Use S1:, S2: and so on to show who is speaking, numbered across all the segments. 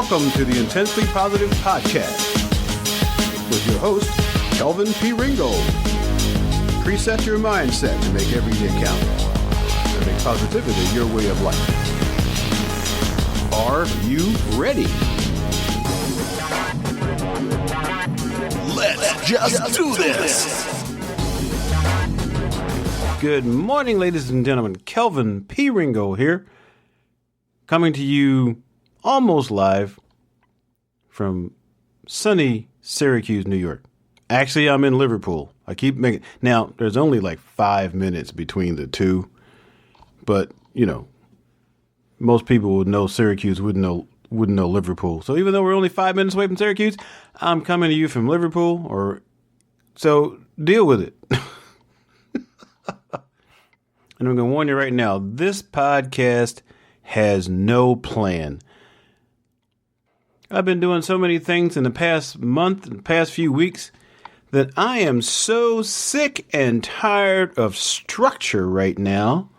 S1: Welcome to the Intensely Positive Podcast with your host, Kelvin P. Ringo. Preset your mindset to make every day count and make positivity your way of life. Are you ready?
S2: Let's just do this.
S1: Good morning, ladies and gentlemen. Kelvin P. Ringo here, coming to you almost live from sunny Syracuse, New York. Actually, I'm in Liverpool. I keep making... Now, there's only like 5 minutes between the two, but, you know, most people would know Syracuse, wouldn't know Liverpool. So even though we're only 5 minutes away from Syracuse, I'm coming to you from Liverpool, so deal with it. And I'm going to warn you right now, this podcast has no plan. I've been doing so many things in the past month and past few weeks that I am so sick and tired of structure right now.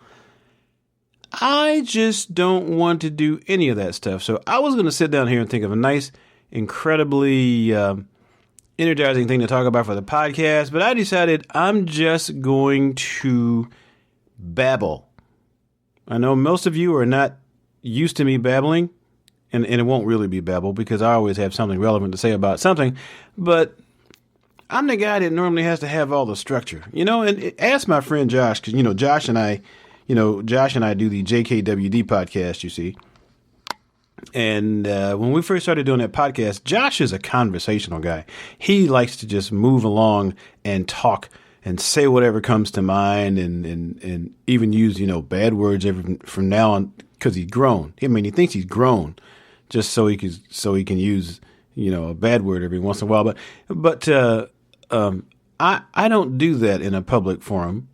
S1: I just don't want to do any of that stuff. So I was going to sit down here and think of a nice, incredibly energizing thing to talk about for the podcast, but I decided I'm just going to babble. I know most of you are not used to me babbling. And it won't really be babble because I always have something relevant to say about something. But I'm the guy that normally has to have all the structure, you know. And ask my friend Josh, because Josh and I do the JKWD podcast. You see, and when we first started doing that podcast, Josh is a conversational guy. He likes to just move along and talk and say whatever comes to mind, and even use bad words from now on because he's grown. I mean, he thinks he's grown. Just so he can use a bad word every once in a while, but I don't do that in a public forum,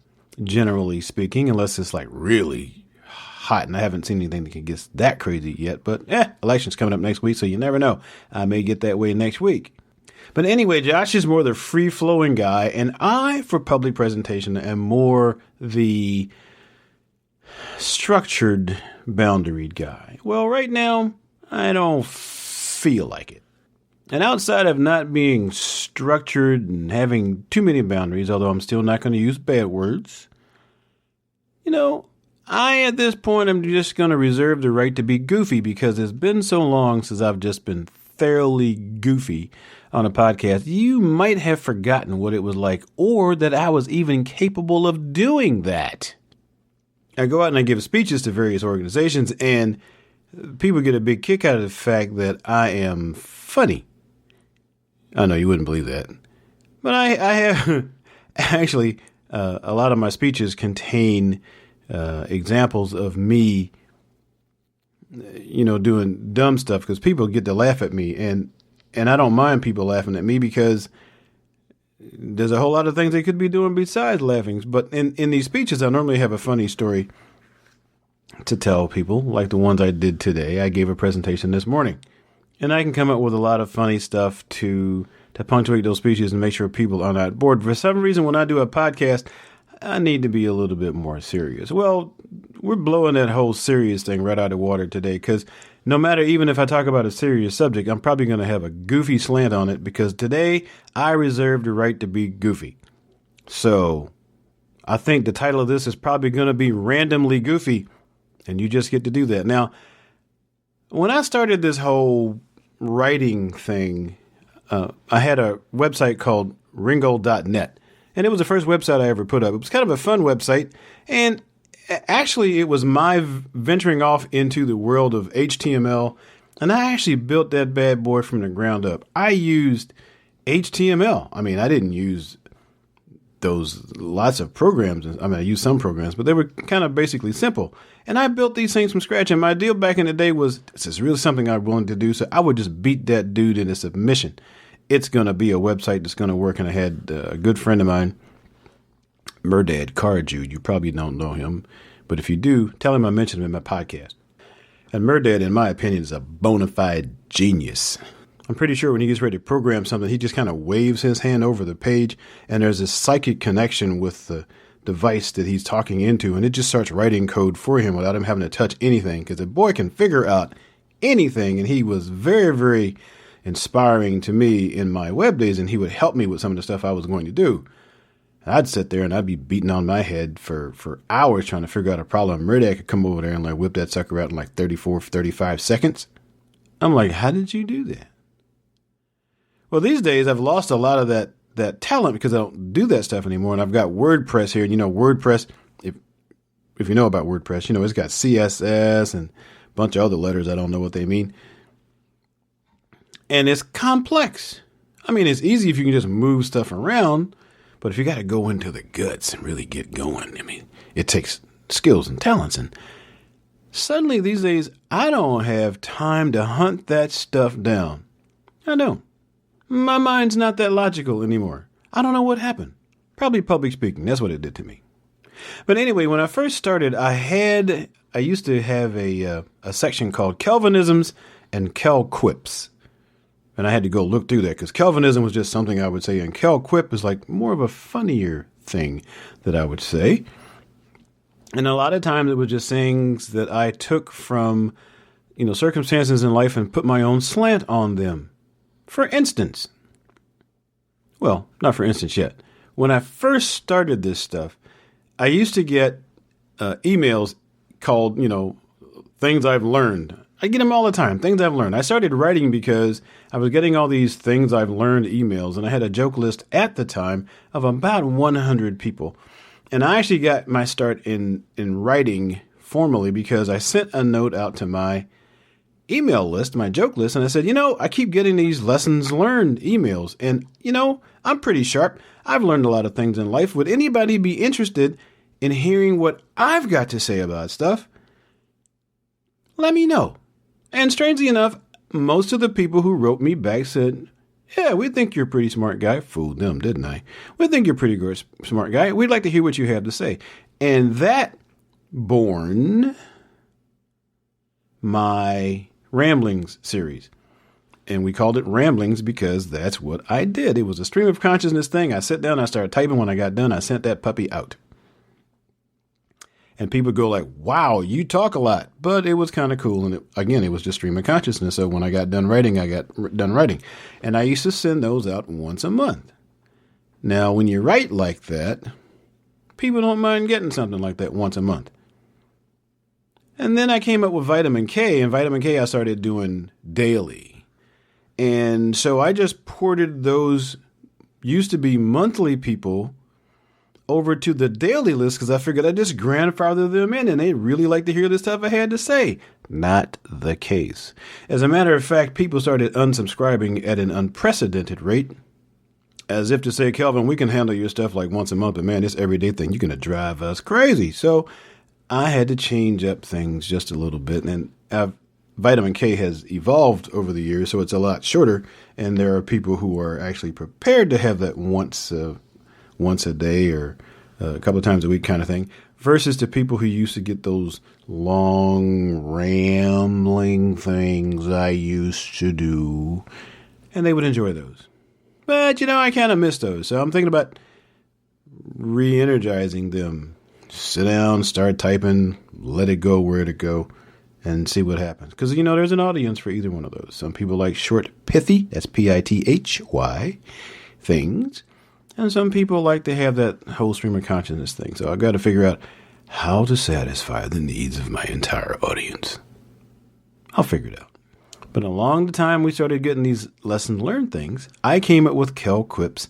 S1: generally speaking, unless it's like really hot, and I haven't seen anything that can get that crazy yet. But election's coming up next week, so you never know. I may get that way next week. But anyway, Josh is more the free flowing guy, and I, for public presentation, am more the structured, boundaried guy. Well, right now, I don't feel like it. And outside of not being structured and having too many boundaries, although I'm still not going to use bad words, at this point, I'm just going to reserve the right to be goofy because it's been so long since I've just been thoroughly goofy on a podcast. You might have forgotten what it was like or that I was even capable of doing that. I go out and I give speeches to various organizations, and people get a big kick out of the fact that I am funny. I know you wouldn't believe that. But I have actually, a lot of my speeches contain examples of me, doing dumb stuff because people get to laugh at me. And I don't mind people laughing at me because there's a whole lot of things they could be doing besides laughing. But in these speeches, I normally have a funny story to tell people, like the ones I did today. I gave a presentation this morning, and I can come up with a lot of funny stuff to punctuate those speeches and make sure people are not bored. For some reason, when I do a podcast, I need to be a little bit more serious. Well, we're blowing that whole serious thing right out of the water today, because no matter, even if I talk about a serious subject, I'm probably going to have a goofy slant on it, because today I reserve the right to be goofy. So I think the title of this is probably going to be Randomly Goofy. And you just get to do that. Now, when I started this whole writing thing, I had a website called ringo.net. And it was the first website I ever put up. It was kind of a fun website. And actually, it was my venturing off into the world of HTML. And I actually built that bad boy from the ground up. I used HTML. I mean, I didn't use those lots of programs. I mean, I used some programs, but they were kind of basically simple. And I built these things from scratch. And my deal back in the day was, this is really something I wanted to do. So I would just beat that dude into submission. It's going to be a website that's going to work. And I had a good friend of mine, Murdad Carjude. You probably don't know him, but if you do, tell him I mentioned him in my podcast. And Murdad, in my opinion, is a bona fide genius. I'm pretty sure when he gets ready to program something, he just kind of waves his hand over the page, and there's a psychic connection with the device that he's talking into, and it just starts writing code for him without him having to touch anything, because the boy can figure out anything. And he was very, very inspiring to me in my web days, and he would help me with some of the stuff I was going to do. I'd sit there and I'd be beating on my head for hours trying to figure out a problem. Really, I could come over there and like whip that sucker out in like 34, 35 seconds. I'm like, how did you do that? Well, these days I've lost a lot of that talent because I don't do that stuff anymore. And I've got WordPress here. And WordPress, if you know about WordPress, it's got CSS and a bunch of other letters. I don't know what they mean. And it's complex. I mean, it's easy if you can just move stuff around. But if you got to go into the guts and really get going, I mean, it takes skills and talents. And suddenly these days, I don't have time to hunt that stuff down. I don't. My mind's not that logical anymore. I don't know what happened. Probably public speaking. That's what it did to me. But anyway, when I first started, I used to have a section called Kelvinisms and Kel-Quips. And I had to go look through that because Kelvinism was just something I would say. And Kel-Quip is like more of a funnier thing that I would say. And a lot of times it was just things that I took from, circumstances in life and put my own slant on them. For instance, well, not for instance yet. When I first started this stuff, I used to get emails called, things I've learned. I get them all the time, things I've learned. I started writing because I was getting all these things I've learned emails, and I had a joke list at the time of about 100 people. And I actually got my start in writing formally because I sent a note out to my email list, my joke list, and I said, I keep getting these lessons learned emails, and, I'm pretty sharp. I've learned a lot of things in life. Would anybody be interested in hearing what I've got to say about stuff? Let me know. And strangely enough, most of the people who wrote me back said, yeah, we think you're a pretty smart guy. Fooled them, didn't I? We think you're a pretty good, smart guy. We'd like to hear what you have to say. And that born my Ramblings series. And we called it Ramblings because that's what I did. It was a stream of consciousness thing. I sat down, I started typing. When I got done, I sent that puppy out. And people go like, wow, you talk a lot. But it was kind of cool. And it was just stream of consciousness. So when I got done writing, I got done writing. And I used to send those out once a month. Now, when you write like that, people don't mind getting something like that once a month. And then I came up with Vitamin K. And Vitamin K I started doing daily. And so I just ported those used to be monthly people over to the daily list because I figured I'd just grandfather them in and they really like to hear the stuff I had to say. Not the case. As a matter of fact, people started unsubscribing at an unprecedented rate. As if to say, Kelvin, we can handle your stuff like once a month, but man, this everyday thing, you're going to drive us crazy. So I had to change up things just a little bit. And Vitamin K has evolved over the years, so it's a lot shorter. And there are people who are actually prepared to have that once a day or a couple of times a week kind of thing, versus to people who used to get those long, rambling things I used to do, and they would enjoy those. But, I kind of miss those, so I'm thinking about re-energizing them. Sit down, start typing, let it go where it go, and see what happens. Because, there's an audience for either one of those. Some people like short, pithy, that's Pithy, things. And some people like to have that whole stream of consciousness thing. So I've got to figure out how to satisfy the needs of my entire audience. I'll figure it out. But along the time we started getting these lesson learned things, I came up with Kel-Quips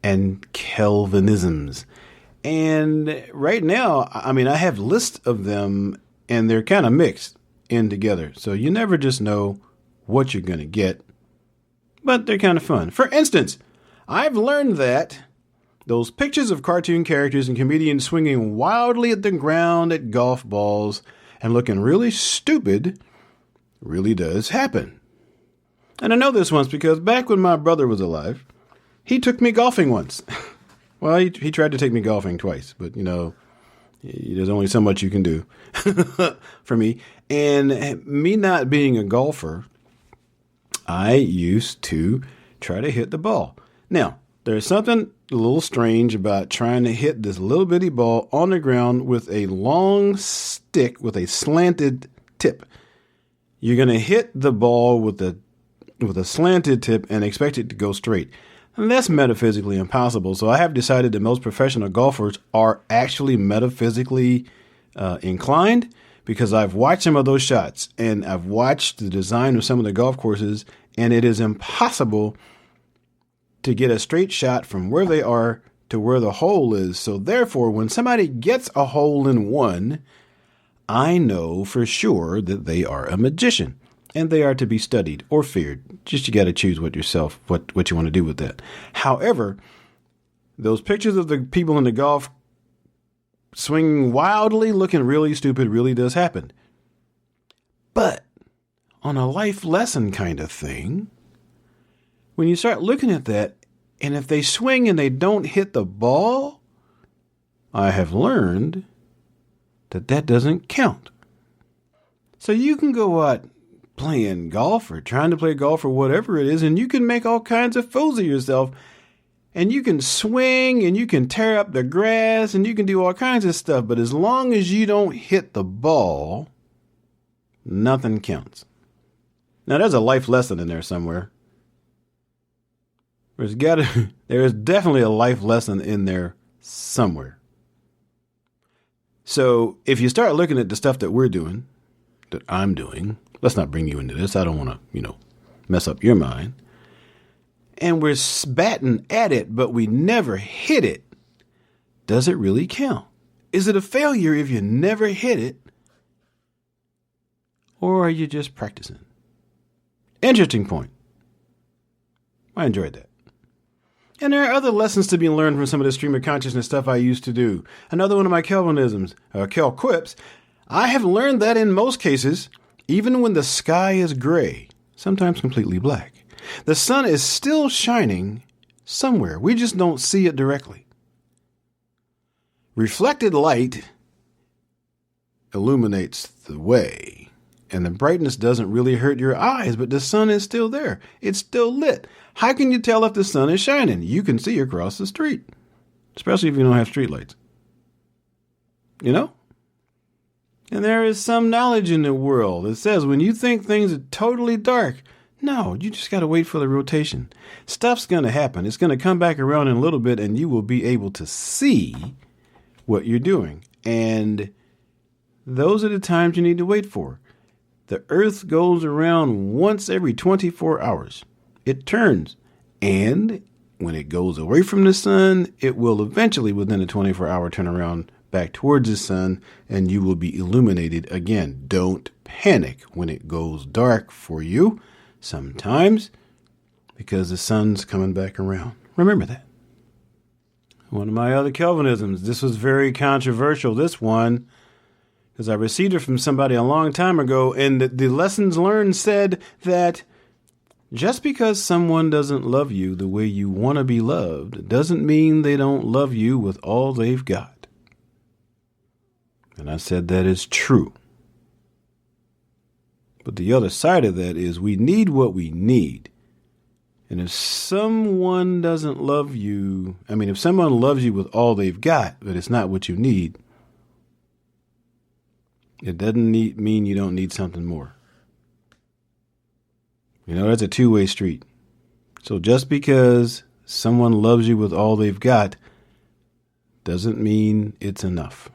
S1: and Kelvinisms. And right now, I have lists of them and they're kind of mixed in together. So you never just know what you're going to get. But they're kind of fun. For instance, I've learned that those pictures of cartoon characters and comedians swinging wildly at the ground at golf balls and looking really stupid really does happen. And I know this once because back when my brother was alive, he took me golfing once. Well, he tried to take me golfing twice, but, there's only so much you can do for me. And me not being a golfer, I used to try to hit the ball. Now, there's something a little strange about trying to hit this little bitty ball on the ground with a long stick with a slanted tip. You're going to hit the ball with a slanted tip and expect it to go straight. And that's metaphysically impossible. So I have decided that most professional golfers are actually metaphysically inclined, because I've watched some of those shots and I've watched the design of some of the golf courses, and it is impossible to get a straight shot from where they are to where the hole is. So therefore, when somebody gets a hole in one, I know for sure that they are a magician, and they are to be studied or feared. Just you got to choose what you want to do with that. However, those pictures of the people in the golf swinging wildly, looking really stupid, really does happen. But on a life lesson kind of thing, when you start looking at that, and if they swing and they don't hit the ball, I have learned that doesn't count. So you can go out playing golf or trying to play golf or whatever it is, and you can make all kinds of fools of yourself, and you can swing and you can tear up the grass and you can do all kinds of stuff. But as long as you don't hit the ball, nothing counts. Now, there's a life lesson in there somewhere. There is definitely a life lesson in there somewhere. So if you start looking at the stuff that we're doing, that I'm doing, let's not bring you into this. I don't want to, mess up your mind. And we're batting at it, but we never hit it. Does it really count? Is it a failure if you never hit it? Or are you just practicing? Interesting point. I enjoyed that. And there are other lessons to be learned from some of the stream of consciousness stuff I used to do. Another one of my Kelvinisms, Kel quips, I have learned that in most cases, even when the sky is gray, sometimes completely black, the sun is still shining somewhere. We just don't see it directly. Reflected light illuminates the way, and the brightness doesn't really hurt your eyes, but the sun is still there. It's still lit. How can you tell if the sun is shining? You can see across the street, especially if you don't have streetlights. And there is some knowledge in the world that says when you think things are totally dark, no, you just got to wait for the rotation. Stuff's going to happen. It's going to come back around in a little bit, and you will be able to see what you're doing. And those are the times you need to wait for. The earth goes around once every 24 hours. It turns. And when it goes away from the sun, it will eventually, within a 24-hour turnaround, back towards the sun, and you will be illuminated again. Don't panic when it goes dark for you sometimes, because the sun's coming back around. Remember that. One of my other Kelvinisms, this was very controversial, this one, because I received it from somebody a long time ago, and the lessons learned said that just because someone doesn't love you the way you want to be loved doesn't mean they don't love you with all they've got. And I said that is true. But the other side of that is we need what we need. And if someone doesn't love you, if someone loves you with all they've got, but it's not what you need, it doesn't mean you don't need something more. That's a two-way street. So just because someone loves you with all they've got doesn't mean it's enough.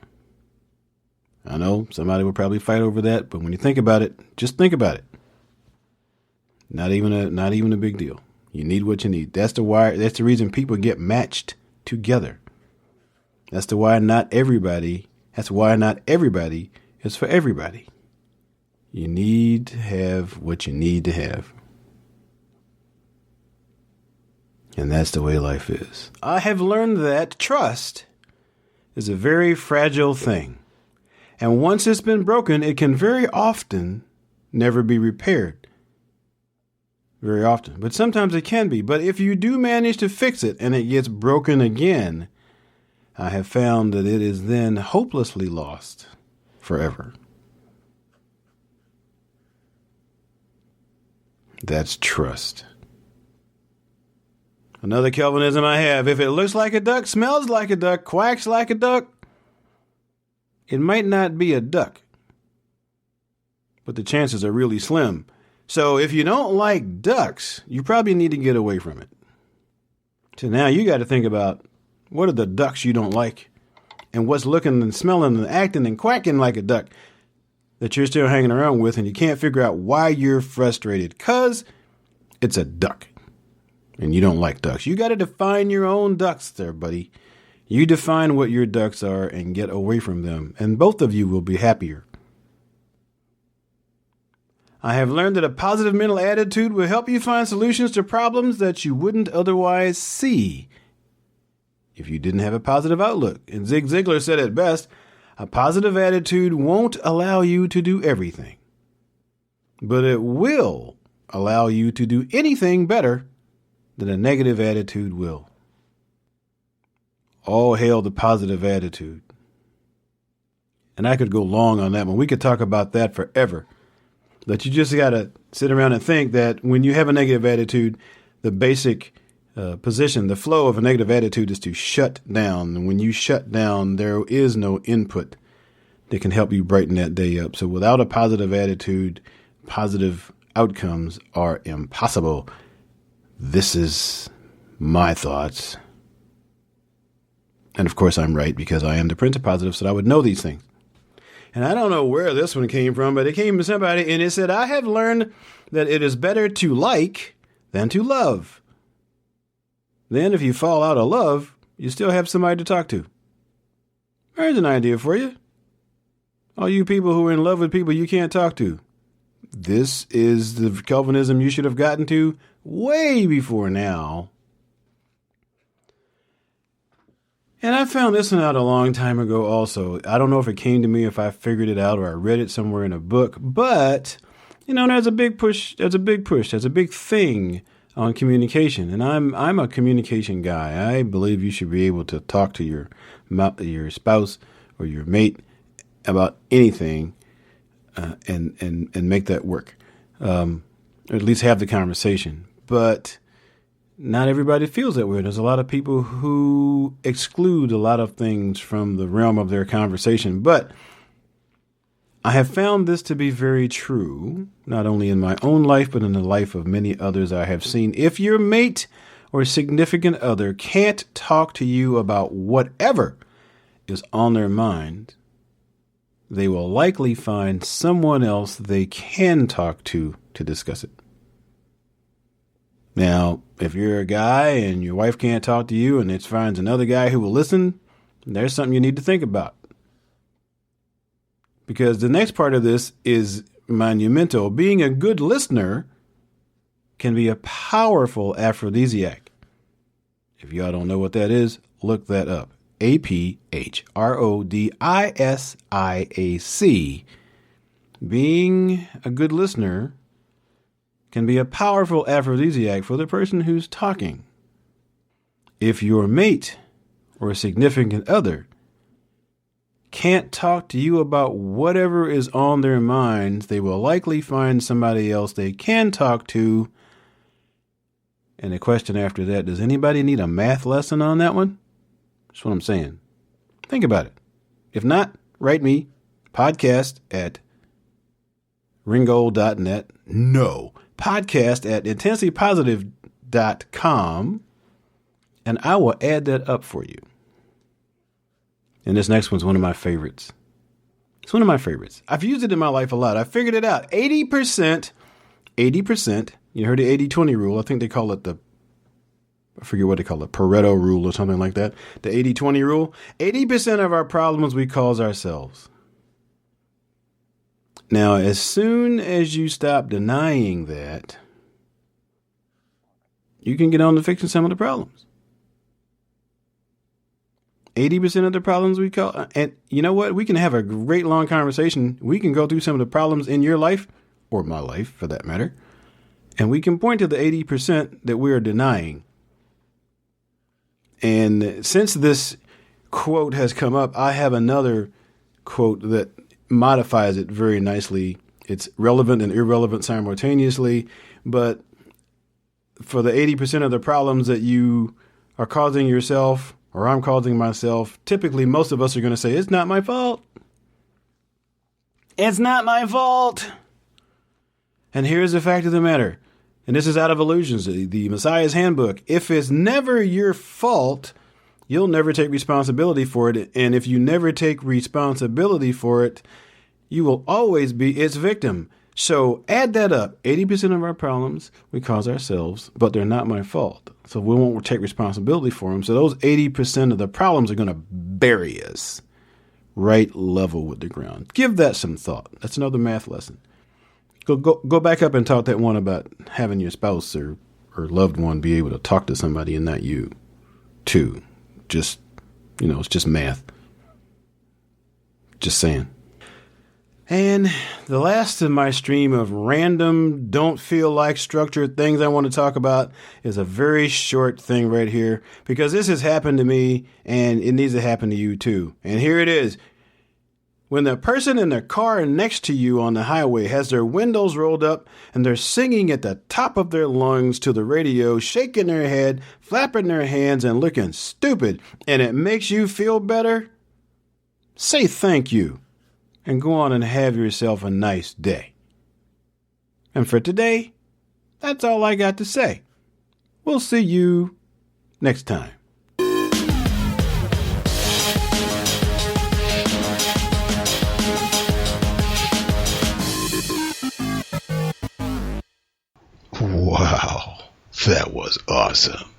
S1: I know somebody will probably fight over that, but when you think about it, just think about it. Not even a big deal. You need what you need. That's the reason people get matched together. That's why not everybody is for everybody. You need to have what you need to have. And that's the way life is. I have learned that trust is a very fragile thing. And once it's been broken, it can very often never be repaired. Very often. But sometimes it can be. But if you do manage to fix it and it gets broken again, I have found that it is then hopelessly lost forever. That's trust. Another Kelvinism I have, if it looks like a duck, smells like a duck, quacks like a duck, it might not be a duck. but the chances are really slim. So if you don't like ducks, you probably need to get away from it. So now you got to think about what are the ducks you don't like and what's looking and smelling and acting and quacking like a duck that you're still hanging around with, and you can't figure out why you're frustrated because it's a duck and you don't like ducks. You got to define your own ducks there, buddy. You define what your ducks are and get away from them, and both of you will be happier. I have learned that a positive mental attitude will help you find solutions to problems that you wouldn't otherwise see if you didn't have a positive outlook. And Zig Ziglar said it best, a positive attitude won't allow you to do everything, but it will allow you to do anything better than a negative attitude will. All hail the positive attitude. And I could go long on that one. We could talk about that forever. But you just got to sit around and think that when you have a negative attitude, the basic position, the flow of a negative attitude is to shut down. And when you shut down, there is no input that can help you brighten that day up. So without a positive attitude, positive outcomes are impossible. This is my thoughts. And of course, I'm right because I am the Prince of Positive, so I would know these things. And I don't know where this one came from, but it came from somebody, and it said, I have learned that it is better to like than to love. Then if you fall out of love, you still have somebody to talk to. Here's an idea for you. All you people who are in love with people you can't talk to. This is the Calvinism you should have gotten to way before now. And I found this one out a long time ago also. I don't know if it came to me, if I figured it out or I read it somewhere in a book, but, there's a big thing on communication. And I'm a communication guy. I believe you should be able to talk to your spouse or your mate about anything and make that work, or at least have the conversation. But not everybody feels that way. There's a lot of people who exclude a lot of things from the realm of their conversation. But I have found this to be very true, not only in my own life, but in the life of many others I have seen. If your mate or significant other can't talk to you about whatever is on their mind, they will likely find someone else they can talk to discuss it. Now, if you're a guy and your wife can't talk to you and it finds another guy who will listen, there's something you need to think about. Because the next part of this is monumental. Being a good listener can be a powerful aphrodisiac. If y'all don't know what that is, look that up. APHRODISIAC. Being a good listener can be a powerful aphrodisiac for the person who's talking. If your mate or a significant other can't talk to you about whatever is on their minds, they will likely find somebody else they can talk to. And the question after that, does anybody need a math lesson on that one? That's what I'm saying. Think about it. If not, write me, podcast@ringold.net. No. podcast@intensitypositive.com, and I will add that up for you. And this next one's one of my favorites. It's one of my favorites. I've used it in my life a lot. I figured it out. 80%, you heard the 80-20 rule. I think they call it I forget what they call it, Pareto rule or something like that. The 80-20 rule. 80% of our problems we cause ourselves. Now, as soon as you stop denying that, you can get on to fixing some of the problems. 80% of the problems we cause, and you know what? We can have a great long conversation. We can go through some of the problems in your life, or my life for that matter, and we can point to the 80% that we are denying. And since this quote has come up, I have another quote that modifies it very nicely. It's relevant and irrelevant simultaneously, but for the 80% of the problems that you are causing yourself, or I'm causing myself, typically most of us are going to say, it's not my fault. It's not my fault. And here's the fact of the matter. And this is out of Illusions, the Messiah's Handbook. If it's never your fault, you'll never take responsibility for it. And if you never take responsibility for it, you will always be its victim. So add that up. 80% of our problems we cause ourselves, but they're not my fault. So we won't take responsibility for them. So those 80% of the problems are going to bury us right level with the ground. Give that some thought. That's another math lesson. Go back up and talk that one about having your spouse or loved one be able to talk to somebody and not you too. Just, it's just math. Just saying. And the last of my stream of random, don't feel like structured things I want to talk about is a very short thing right here, because this has happened to me and it needs to happen to you too. And here it is. When the person in the car next to you on the highway has their windows rolled up and they're singing at the top of their lungs to the radio, shaking their head, flapping their hands, and looking stupid, and it makes you feel better, say thank you and go on and have yourself a nice day. And for today, that's all I got to say. We'll see you next time.
S2: Wow, that was awesome.